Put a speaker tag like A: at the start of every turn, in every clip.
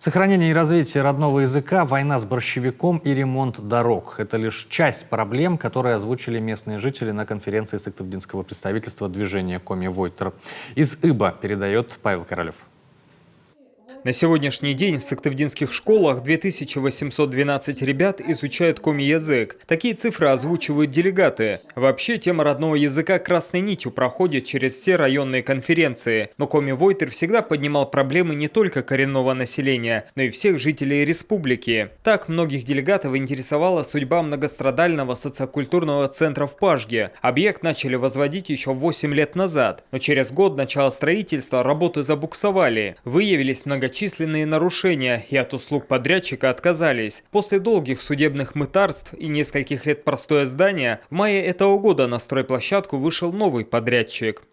A: Сохранение и развитие родного языка, война с борщевиком и ремонт дорог – это лишь часть проблем, которые озвучили местные жители на конференции Сыктывдинского представительства движения Коми Войтер. Из Ыба передает Павел Королев.
B: На сегодняшний день в сыктывдинских школах 2812 ребят изучают коми-язык. Такие цифры озвучивают делегаты. Вообще, тема родного языка красной нитью проходит через все районные конференции. Но Коми Войтер всегда поднимал проблемы не только коренного населения, но и всех жителей республики. Так, многих делегатов интересовала судьба многострадального социокультурного центра в Пажге. Объект начали возводить еще 8 лет назад. Но через год начала строительства работы забуксовали. Выявились многочисленные нарушения и от услуг подрядчика отказались. После долгих судебных мытарств и нескольких лет простоя здания, в мае этого года на стройплощадку вышел новый подрядчик.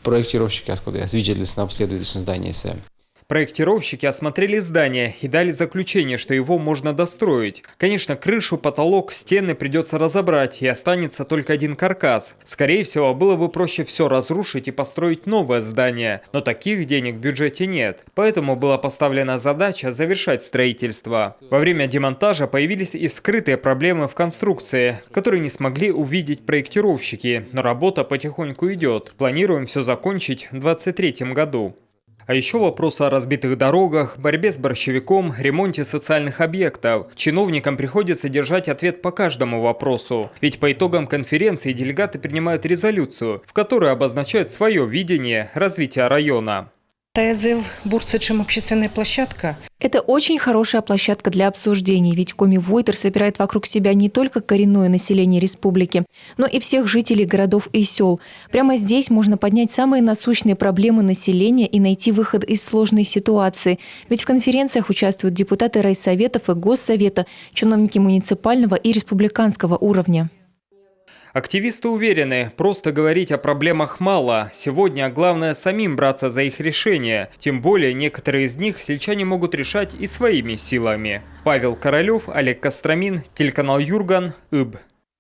C: Проектировщики освидетельствовались на обследование здания.
B: Проектировщики осмотрели здание и дали заключение, что его можно достроить. Конечно, крышу, потолок, стены придется разобрать, и останется только один каркас. Скорее всего, было бы проще все разрушить и построить новое здание. Но таких денег в бюджете нет. Поэтому была поставлена задача завершать строительство. Во время демонтажа появились и скрытые проблемы в конструкции, которые не смогли увидеть проектировщики. Но работа потихоньку идет. Планируем все закончить в 2023 году. А еще вопросы о разбитых дорогах, борьбе с борщевиком, ремонте социальных объектов. Чиновникам приходится держать ответ по каждому вопросу. Ведь по итогам конференции делегаты принимают резолюцию, в которой обозначают свое видение развития района.
D: Общественная площадка.
E: Это очень хорошая площадка для обсуждений, ведь Коми Войтер собирает вокруг себя не только коренное население республики, но и всех жителей городов и сел. Прямо здесь можно поднять самые насущные проблемы населения и найти выход из сложной ситуации. Ведь в конференциях участвуют депутаты райсоветов и госсовета, чиновники муниципального и республиканского уровня.
B: Активисты уверены, просто говорить о проблемах мало. Сегодня главное самим браться за их решение. Тем более некоторые из них сельчане могут решать и своими силами. Павел Королев, Олег Костромин, телеканал Юрган, Иб.